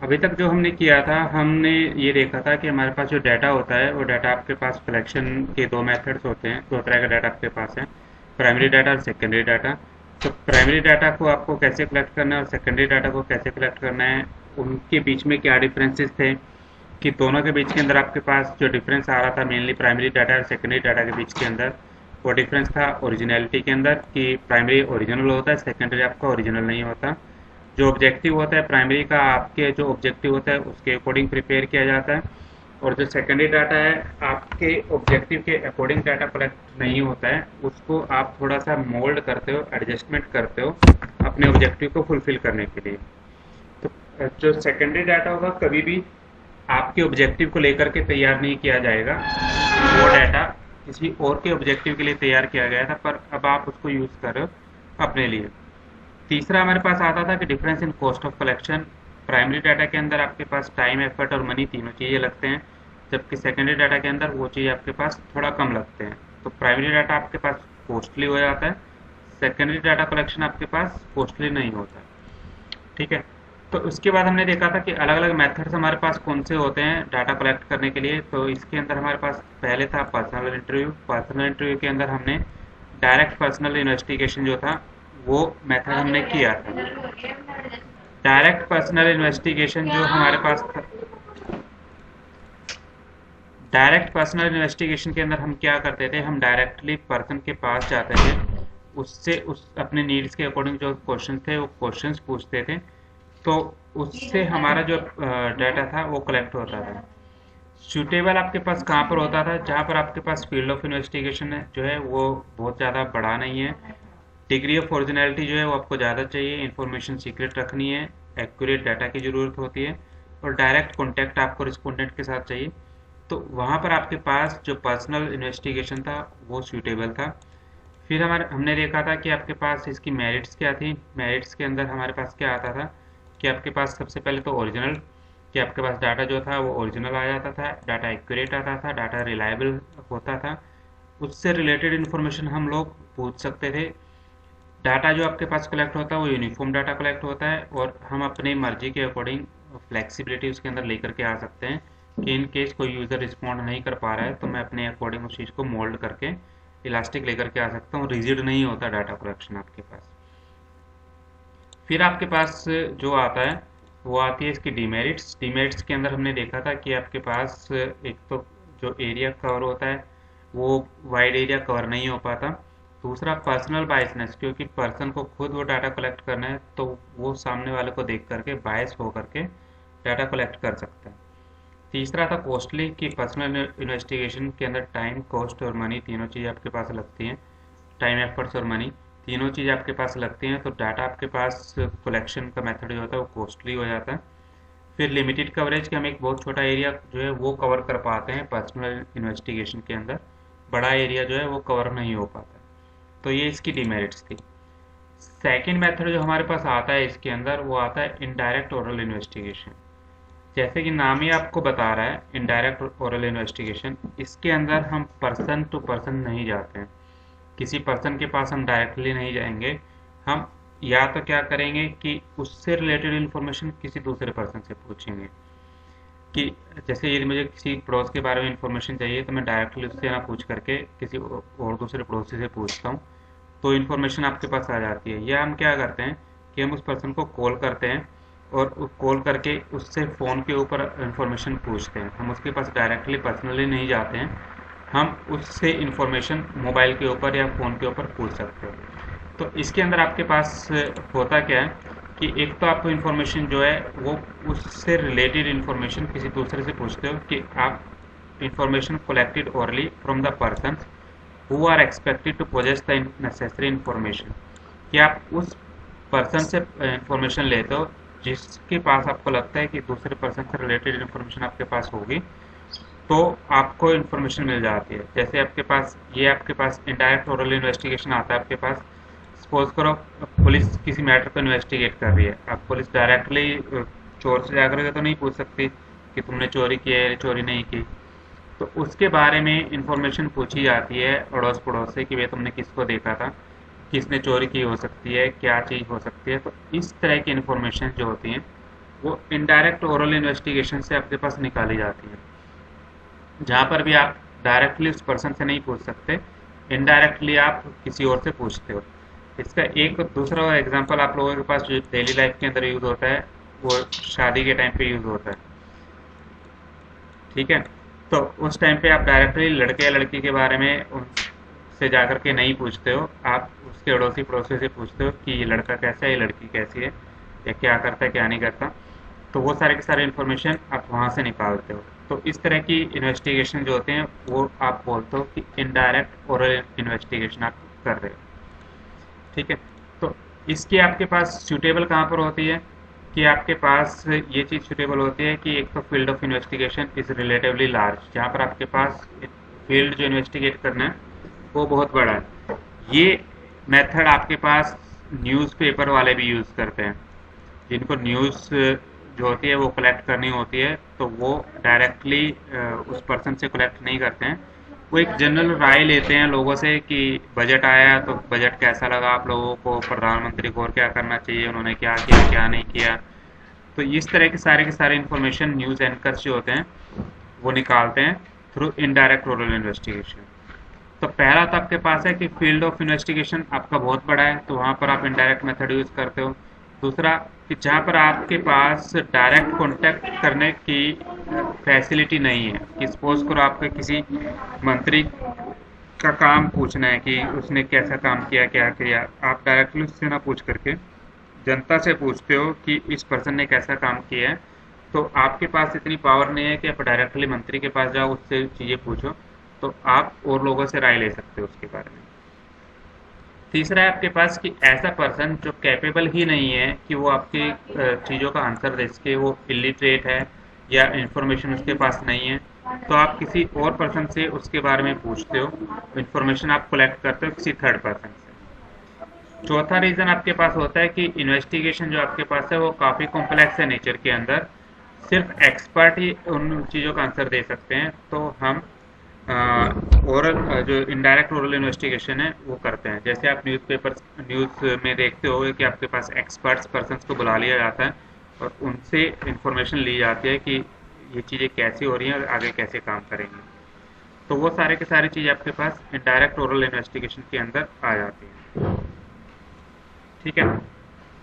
अभी तक जो हमने किया था, हमने ये देखा था कि हमारे पास जो डाटा होता है वो डाटा आपके पास कलेक्शन के दो मेथड्स होते हैं, दो तरह का डाटा आपके पास है, प्राइमरी डाटा और सेकेंडरी डाटा। तो प्राइमरी डाटा को आपको कैसे कलेक्ट करना है और सेकेंडरी डाटा को कैसे कलेक्ट करना है, उनके बीच में क्या डिफरेंसेस थे, कि दोनों के बीच के अंदर आपके पास जो डिफरेंस आ रहा था मेनली प्राइमरी डाटा और सेकेंडरी डाटा के बीच के अंदर, वो डिफरेंस था ओरिजिनलिटी के अंदर, कि प्राइमरी ओरिजिनल होता है, सेकेंडरी आपका ओरिजिनल नहीं होता। जो ऑब्जेक्टिव होता है प्राइमरी का, आपके जो ऑब्जेक्टिव होता है उसके अकॉर्डिंग प्रिपेयर किया जाता है, और जो सेकेंडरी डाटा है आपके ऑब्जेक्टिव के अकॉर्डिंग डाटा कलेक्ट नहीं होता है, उसको आप थोड़ा सा मोल्ड करते हो, एडजस्टमेंट करते हो अपने ऑब्जेक्टिव को फुलफिल करने के लिए। तो जो सेकेंडरी डाटा होगा कभी भी आपके ऑब्जेक्टिव को लेकर के तैयार नहीं किया जाएगा, वो डाटा किसी और के ऑब्जेक्टिव के लिए तैयार किया गया था, पर अब आप उसको यूज़ कर रहे हो अपने लिए। तीसरा हमारे पास आता था कि difference in cost of collection. Primary data के अंदर आपके पास टाइम, एफर्ट और मनी तीनों चीज़ें लगते हैं, जबकि सेकेंडरी डाटा के अंदर वो चीज़ आपके पास थोड़ा कम लगते हैं। तो प्राइमरी डाटा आपके पास कॉस्टली हो जाता है, सेकेंडरी डाटा कलेक्शन आपके पास कॉस्टली नहीं होता। ठीक है। तो उसके बाद हमने देखा था कि अलग अलग मेथड्स हमारे पास कौन से होते हैं डाटा कलेक्ट करने के लिए। तो इसके अंदर हमारे पास पहले था पर्सनल इंटरव्यू। पर्सनल इंटरव्यू के अंदर हमने डायरेक्ट पर्सनल इन्वेस्टिगेशन जो था वो मेथड हमने किया था। डायरेक्ट पर्सनल इन्वेस्टिगेशन जो हमारे पास था, डायरेक्ट पर्सनल इन्वेस्टिगेशन के अंदर हम क्या करते थे, हम डायरेक्टली पर्सन के पास जाते थे, उससे उस अपने नीड्स के अकॉर्डिंग जो क्वेश्चन थे वो क्वेश्चंस पूछते थे, तो उससे हमारा जो डाटा था वो कलेक्ट होता था। सूटेबल आपके पास कहाँ पर होता था, जहाँ पर आपके पास फील्ड ऑफ इन्वेस्टिगेशन है जो है वो बहुत ज़्यादा बड़ा नहीं है, डिग्री ऑफ ओरिजिनलिटी जो है वो आपको ज़्यादा चाहिए, इन्फॉर्मेशन सीक्रेट रखनी है, एक्यूरेट डाटा की ज़रूरत होती है, और डायरेक्ट कॉन्टैक्ट आपको रिस्पोंडेंट के साथ चाहिए। तो वहाँ पर आपके पास जो पर्सनल इन्वेस्टिगेशन था वो सूटेबल था। फिर हमने देखा था कि आपके पास इसकी मेरिट्स क्या थी। मेरिट्स के अंदर हमारे पास क्या आता था कि आपके पास सबसे पहले तो ओरिजिनल, कि आपके पास डाटा जो था वो ओरिजिनल आ जाता था, डाटा एक्यूरेट आता था, डाटा रिलायबल होता था, उससे रिलेटेड इन्फॉर्मेशन हम लोग पूछ सकते थे। डाटा जो आपके पास कलेक्ट होता है वो यूनिफॉर्म डाटा कलेक्ट होता है, और हम अपनी मर्जी के अकॉर्डिंग फ्लेक्सिबिलिटी उसके अंदर लेकर के आ सकते हैं कि इन केस कोई यूज़र रिस्पॉन्ड नहीं कर पा रहा है तो मैं अपने अकॉर्डिंग उस चीज़ को मोल्ड करके इलास्टिक लेकर के आ सकता हूँ, रिजिड नहीं होता डाटा कलेक्शन आपके पास। फिर आपके पास जो आता है वो आती है इसकी डीमेरिट्स। डीमेरिट्स के अंदर हमने देखा था कि आपके पास एक तो जो एरिया कवर होता है वो वाइड एरिया कवर नहीं हो पाता। दूसरा पर्सनल बायसनेस, क्योंकि पर्सन को खुद वो डाटा कलेक्ट करना है तो वो सामने वाले को देख करके बायस हो करके डाटा कलेक्ट कर सकता है। तीसरा था कॉस्टली, कि पर्सनल इन्वेस्टिगेशन के अंदर टाइम, कॉस्ट और मनी तीनों चीज़ आपके पास लगती हैं, टाइम, एफर्ट्स और मनी तीनों चीज़ आपके पास लगती हैं, तो डाटा आपके पास कलेक्शन का मेथड जो होता है वो कॉस्टली हो जाता है। फिर लिमिटेड कवरेज, कि हम एक बहुत छोटा एरिया जो है वो कवर कर पाते हैं पर्सनल इन्वेस्टिगेशन के अंदर, बड़ा एरिया जो है वो कवर नहीं हो पाता। तो ये इसकी डिमेरिट्स थी। सेकेंड मेथड जो हमारे पास आता है इसके अंदर वो आता है इनडायरेक्ट ओरल इन्वेस्टिगेशन। जैसे कि नाम ही आपको बता रहा है इनडायरेक्ट ओरल इन्वेस्टिगेशन, इसके अंदर हम पर्सन टू पर्सन नहीं जाते हैं, किसी पर्सन के पास हम डायरेक्टली नहीं जाएंगे। हम या तो क्या करेंगे कि उससे रिलेटेड इन्फॉर्मेशन किसी दूसरे पर्सन से पूछेंगे, कि जैसे यदि मुझे किसी पड़ोस के बारे में इन्फॉर्मेशन चाहिए तो मैं डायरेक्टली उससे ना पूछ करके किसी और दूसरे पड़ोसी से पूछता हूँ, तो इन्फॉर्मेशन आपके पास आ जाती है। या हम क्या करते हैं कि हम उस पर्सन को कॉल करते हैं और कॉल करके उससे फ़ोन के ऊपर इन्फॉर्मेशन पूछते हैं, हम उसके पास डायरेक्टली पर्सनली नहीं जाते हैं, हम उससे इन्फॉर्मेशन मोबाइल के ऊपर या फ़ोन के ऊपर पूछ सकते हो। तो इसके अंदर आपके पास होता क्या है कि एक तो आपको इन्फॉर्मेशन जो है वो उससे रिलेटेड इन्फॉर्मेशन किसी दूसरे से पूछते हो, कि आप information collected orally from the person who are expected to possess the necessary information, कि आप उस पर्सन से इन्फॉर्मेशन लेते हो जिसके पास आपको लगता है कि दूसरे पर्सन से रिलेटेड इन्फॉर्मेशन आपके पास होगी, तो आपको इन्फॉर्मेशन मिल जाती है। जैसे आपके पास इनडायरेक्ट ओरल इन्वेस्टिगेशन आता है आपके पास, सपोज करो पुलिस किसी मैटर को इन्वेस्टिगेट कर रही है, अब पुलिस डायरेक्टली चोर से जाकर के तो नहीं पूछ सकती कि तुमने चोरी की है या चोरी नहीं की, तो उसके बारे में इंफॉर्मेशन पूछी जाती है अड़ोस पड़ोस से कि भाई तुमने किसको देखा था, किसने चोरी की हो सकती है, क्या चीज़ हो सकती है। तो इस तरह की इन्फॉर्मेशन जो होती हैं वो इनडायरेक्ट ओरल इन्वेस्टिगेशन से आपके पास निकाली जाती है, जहाँ पर भी आप डायरेक्टली उस पर्सन से नहीं पूछ सकते, इनडायरेक्टली आप किसी और से पूछते हो। इसका एक दूसरा एग्जांपल आप लोगों के पास जो डेली लाइफ के अंदर यूज़ होता है, वो शादी के टाइम पे यूज़ होता है। ठीक है, तो उस टाइम पे आप डायरेक्टली लड़के या लड़की के बारे में उनसे जाकर के नहीं पूछते हो, आप उसके अड़ोसी पड़ोसी से पूछते हो कि ये लड़का कैसा है, ये लड़की कैसी है, या क्या करता है क्या नहीं करता। तो वो सारे के सारे इन्फॉर्मेशन आप वहाँ से निकालते हो। तो इस तरह की इन्वेस्टिगेशन जो होते हैं वो आप बोलते हो कि इनडायरेक्ट ओरल इन्वेस्टिगेशन आप कर रहे हो। ठीक है, तो इसकी आपके पास सूटेबल कहाँ पर होती है कि आपके पास ये चीज़ सूटेबल होती है कि एक तो field of investigation is relatively large, जहाँ पर आपके पास फील्ड जो इन्वेस्टिगेट करना है वो बहुत बड़ा है। ये मेथड आपके पास न्यूज़पेपर वाले भी यूज़ करते हैं, जिनको न्यूज़ जो होती है वो कलेक्ट करनी होती है, तो वो डायरेक्टली उस पर्सन से कलेक्ट नहीं करते हैं, वो एक जनरल राय लेते हैं लोगों से कि बजट आया तो बजट कैसा लगा आप लोगों को, प्रधानमंत्री को और क्या करना चाहिए, उन्होंने क्या किया क्या नहीं किया। तो इस तरह के सारे इन्फॉर्मेशन न्यूज़ एंकर्स जो होते हैं वो निकालते हैं थ्रू इनडायरेक्ट ओरल इन्वेस्टिगेशन। तो पहला तो आपके पास है कि फील्ड ऑफ इन्वेस्टिगेशन आपका बहुत बड़ा है, तो वहाँ पर आप इनडायरेक्ट मेथड यूज़ करते हो। दूसरा कि जहाँ पर आपके पास डायरेक्ट कॉन्टैक्ट करने की फैसिलिटी नहीं है, कि सपोज करो आपके किसी मंत्री का काम पूछना है कि उसने कैसा काम किया क्या किया, आप डायरेक्टली उससे ना पूछ करके जनता से पूछते हो कि इस पर्सन ने कैसा काम किया है, तो आपके पास इतनी पावर नहीं है कि आप डायरेक्टली मंत्री के पास जाओ उससे चीज़ें पूछो, तो आप और लोगों से राय ले सकते हो उसके बारे में। तीसरा है आपके पास कि ऐसा पर्सन जो कैपेबल ही नहीं है कि वो आपकी चीज़ों का आंसर दे सके, वो इलिटरेट है या इन्फॉर्मेशन उसके पास नहीं है, तो आप किसी और पर्सन से उसके बारे में पूछते हो, इन्फॉर्मेशन आप कलेक्ट करते हो किसी थर्ड पर्सन से। चौथा रीज़न आपके पास होता है कि इन्वेस्टिगेशन जो आपके पास है वो काफ़ी कॉम्प्लेक्स है नेचर के अंदर, सिर्फ एक्सपर्ट ही उन चीज़ों का आंसर दे सकते हैं, तो हम ओरल जो इनडायरेक्ट ओरल इन्वेस्टिगेशन है वो करते हैं। जैसे आप न्यूज़ में देखते हो कि आपके पास एक्सपर्ट्स पर्सन्स को बुला लिया जाता है और उनसे इंफॉर्मेशन ली जाती है कि ये चीज़ें कैसी हो रही हैं और आगे कैसे काम करेंगे। तो वो सारे के सारी चीज़ आपके पास इनडायरेक्ट ओरल इन्वेस्टिगेशन के अंदर आ जाती है। ठीक है,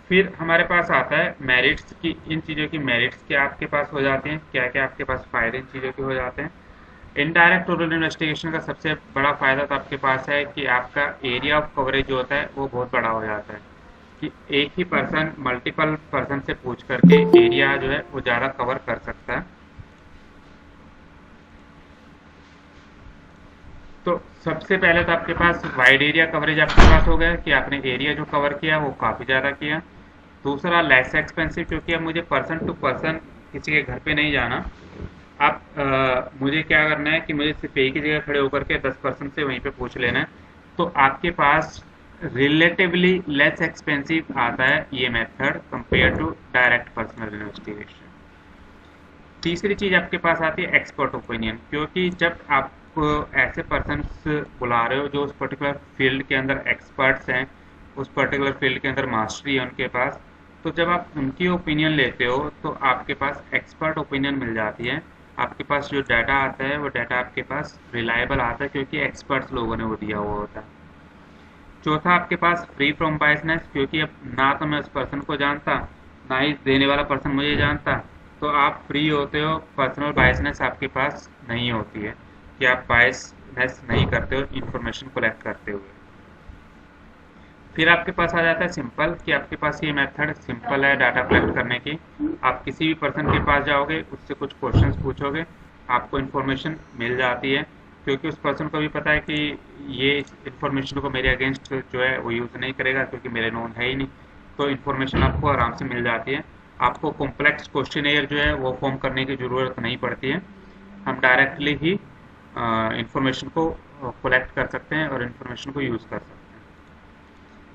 फिर हमारे पास आता है मेरिट्स की। इन चीज़ों की मेरिट्स क्या आपके पास हो जाते हैं, क्या क्या आपके पास फ़ायदे इन चीज़ों के हो जाते हैं। इनडायरेक्ट ओरल इन्वेस्टिगेशन का सबसे बड़ा फ़ायदा तो आपके पास है कि आपका एरिया ऑफ कवरेज जो होता है वो बहुत बड़ा हो जाता है, कि एक ही पर्सन मल्टीपल पर्सन से पूछ करके एरिया जो है वो ज़्यादा कवर कर सकता है। तो सबसे पहले तो आपके पास वाइड एरिया कवरेज आपके पास हो गया कि आपने एरिया जो कवर किया वो काफ़ी ज़्यादा किया। दूसरा लेस एक्सपेंसिव, क्योंकि अब मुझे पर्सन टू पर्सन किसी के घर पे नहीं जाना, आप मुझे क्या करना है कि मुझे सिर्फ एक ही जगह खड़े होकर के 10 पर्सन से वहीं पे पूछ लेना है, तो आपके पास रिलेटिवली लेस एक्सपेंसिव आता है ये method compare to direct personal investigation. तीसरी चीज़ आपके पास आती है एक्सपर्ट ओपिनियन, क्योंकि जब आप ऐसे पर्सन्स बुला रहे हो जो उस पर्टिकुलर फील्ड के अंदर एक्सपर्ट्स हैं, उस पर्टिकुलर फील्ड के अंदर मास्टरी है उनके पास, तो जब आप उनकी ओपिनियन लेते हो तो आपके पास एक्सपर्ट ओपिनियन मिल जाती है। आपके पास जो डाटा आता है वो डाटा आपके पास रिलायबल आता है, क्योंकि एक्सपर्ट्स लोगों ने वो दिया हुआ होता है। चौथा आपके पास फ्री फ्रॉम बायसनेस, क्योंकि अब ना तो मैं उस पर्सन को जानता, ना ही देने वाला पर्सन मुझे जानता, तो आप फ्री होते हो, पर्सनल बायसनेस आपके पास नहीं होती है कि आप बायसनेस नहीं करते हो इन्फॉर्मेशन कलेक्ट करते हुए। फिर आपके पास आ जाता है सिंपल, कि आपके पास ये मेथड सिंपल है डाटा कलेक्ट करने की। आप किसी भी पर्सन के पास जाओगे, उससे कुछ क्वेश्चंस पूछोगे, आपको इन्फॉर्मेशन मिल जाती है, क्योंकि उस पर्सन को भी पता है कि ये इन्फॉर्मेशन को मेरे अगेंस्ट जो है वो यूज़ नहीं करेगा, क्योंकि मेरे नोन है ही नहीं, तो इन्फॉर्मेशन आपको आराम से मिल जाती है। आपको कॉम्प्लेक्स क्वेश्चनेयर जो है वो फॉर्म करने की ज़रूरत नहीं पड़ती है, हम डायरेक्टली ही इन्फॉर्मेशन को कलेक्ट कर सकते हैं और इन्फॉर्मेशन को यूज़ कर सकते हैं।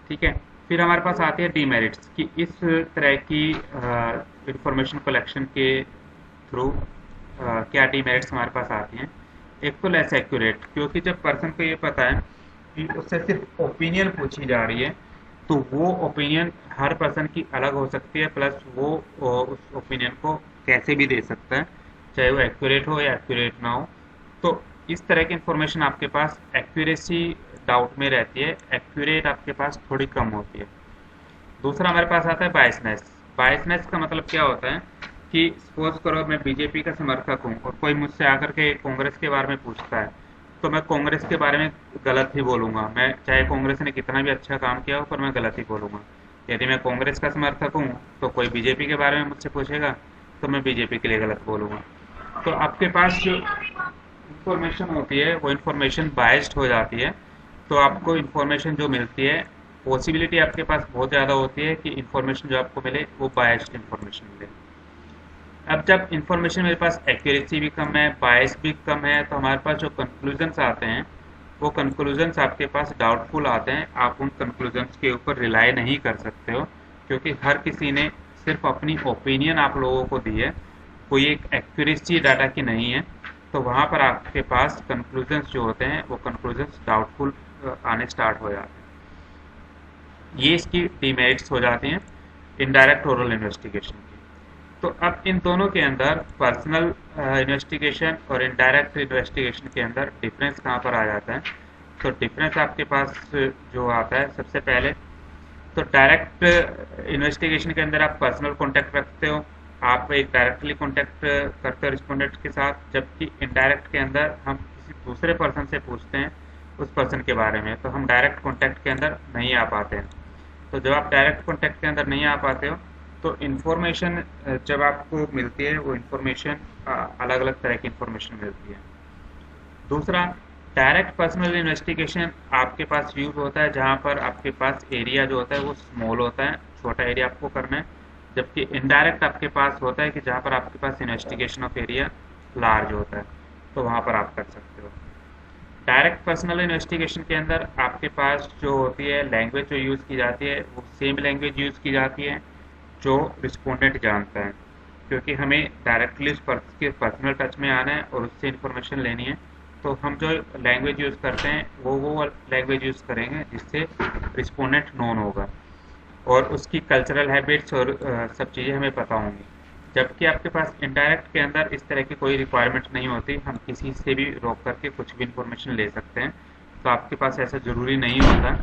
ठीक है, फिर हमारे पास आती है डीमेरिट्स, कि इस तरह की इंफॉर्मेशन कलेक्शन के थ्रू क्या डीमेरिट्स हमारे पास आती हैं। एक तो लेस एक्यूरेट, क्योंकि जब पर्सन को ये पता है कि उससे सिर्फ ओपिनियन पूछी जा रही है, तो वो ओपिनियन हर पर्सन की अलग हो सकती है, प्लस वो उस ओपिनियन को कैसे भी दे सकता है, चाहे वो एक्यूरेट हो या एक्यूरेट ना हो। तो इस तरह की इंफॉर्मेशन आपके पास एक्यूरेसी डाउट में रहती है, एक्यूरेट आपके पास थोड़ी कम होती है। दूसरा हमारे पास आता है बायसनेस। बायसनेस का मतलब क्या होता है कि सपोज करो मैं बीजेपी का समर्थक हूँ और कोई मुझसे आकर के कांग्रेस के बारे में पूछता है, तो मैं कांग्रेस के बारे में गलत ही बोलूंगा। मैं चाहे कांग्रेस ने कितना भी अच्छा काम किया हो, पर मैं गलत ही बोलूंगा। यदि मैं कांग्रेस का समर्थक हूँ तो कोई बीजेपी के बारे में मुझसे पूछेगा तो मैं बीजेपी के लिए गलत बोलूंगा। तो आपके पास जो इंफॉर्मेशन होती है वो इंफॉर्मेशन बायस्ड हो जाती है। तो आपको इंफॉर्मेशन जो मिलती है, पॉसिबिलिटी आपके पास बहुत ज़्यादा होती है कि इंफॉर्मेशन जो आपको मिले वो बायस्ड इंफॉर्मेशन मिले। अब जब इंफॉर्मेशन मेरे पास एक्यूरेसी भी कम है, बायस भी कम है, तो हमारे पास जो कंक्लूजन्स आते हैं वो कंक्लूजन्स आपके पास डाउटफुल आते हैं। आप उन कंक्लूजन्स के ऊपर रिलाई नहीं कर सकते हो, क्योंकि हर किसी ने सिर्फ अपनी ओपिनियन आप लोगों को दी है, कोई एक एक्यूरेसी डाटा की नहीं है। तो वहाँ पर आपके पास कंक्लूजन्स जो होते हैं वो कंक्लूजन्स डाउटफुल आने स्टार्ट हो जाते हैं। ये इसकी डिमेरिट्स हो जाती हैं इनडायरेक्ट ओरल इन्वेस्टिगेशन की। तो अब इन दोनों के अंदर पर्सनल इन्वेस्टिगेशन और इनडायरेक्ट इन्वेस्टिगेशन के अंदर डिफरेंस कहाँ पर आ जाता है? तो डिफरेंस आपके पास जो आता है सबसे पहले, तो डायरेक्ट इन्वेस्टिगेशन के अंदर आप पर्सनल कांटेक्ट रखते हो, आप एक डायरेक्टली कांटेक्ट करते हो रिस्पोंडेंट के साथ, जबकि इनडायरेक्ट के अंदर हम किसी दूसरे पर्सन से पूछते हैं उस पर्सन के बारे में, तो हम डायरेक्ट कांटेक्ट के अंदर नहीं आ पाते हैं। तो जब आप डायरेक्ट कांटेक्ट के अंदर नहीं आ पाते हो तो इन्फॉर्मेशन जब आपको मिलती है वो इन्फॉर्मेशन अलग अलग तरह की इन्फॉर्मेशन मिलती है। दूसरा, डायरेक्ट पर्सनल इन्वेस्टिगेशन आपके पास यूज होता है जहाँ पर आपके पास एरिया जो होता है वो स्मॉल होता है, छोटा एरिया आपको करना है, जबकि इनडायरेक्ट आपके पास होता है कि जहाँ पर आपके पास इन्वेस्टिगेशन ऑफ एरिया लार्ज होता है, तो वहाँ पर आप कर सकते हो। डायरेक्ट पर्सनल इन्वेस्टिगेशन के अंदर आपके पास जो होती है लैंग्वेज जो यूज़ की जाती है वो सेम लैंग्वेज यूज़ की जाती है जो रिस्पोंडेंट जानता है, क्योंकि हमें डायरेक्टली उस पर्सन के पर्सनल टच में आना है और उससे इन्फॉर्मेशन लेनी है। तो हम जो लैंग्वेज यूज़ करते हैं वो लैंग्वेज यूज़ करेंगे जिससे रिस्पोंडेंट नोन होगा और उसकी कल्चरल हैबिट्स और सब चीज़ें हमें पता होंगी। जबकि आपके पास इनडायरेक्ट के अंदर इस तरह की कोई रिक्वायरमेंट नहीं होती, हम किसी से भी रोक करके कुछ भी इंफॉर्मेशन ले सकते हैं। तो आपके पास ऐसा ज़रूरी नहीं होता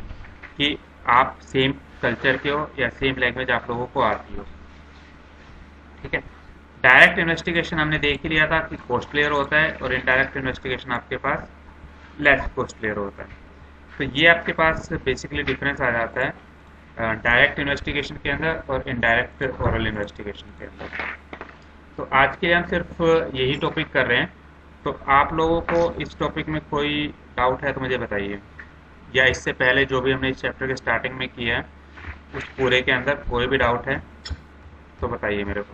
कि आप सेम कल्चर के हो या सेम लैंग्वेज आप लोगों को आती हो। ठीक है, डायरेक्ट इन्वेस्टिगेशन हमने देख ही लिया था कि कॉस्टलियर होता है और इनडायरेक्ट इन्वेस्टिगेशन आपके पास लेस कॉस्टलियर होता है। तो ये आपके पास बेसिकली डिफरेंस आ जाता है डायरेक्ट इन्वेस्टिगेशन के अंदर और इनडायरेक्ट ओरल इन्वेस्टिगेशन के अंदर। तो आज के लिए हम सिर्फ यही टॉपिक कर रहे हैं। तो आप लोगों को इस टॉपिक में कोई डाउट है तो मुझे बताइए, या इससे पहले जो भी हमने इस चैप्टर के स्टार्टिंग में किया है उस पूरे के अंदर कोई भी डाउट है तो बताइए मेरे को।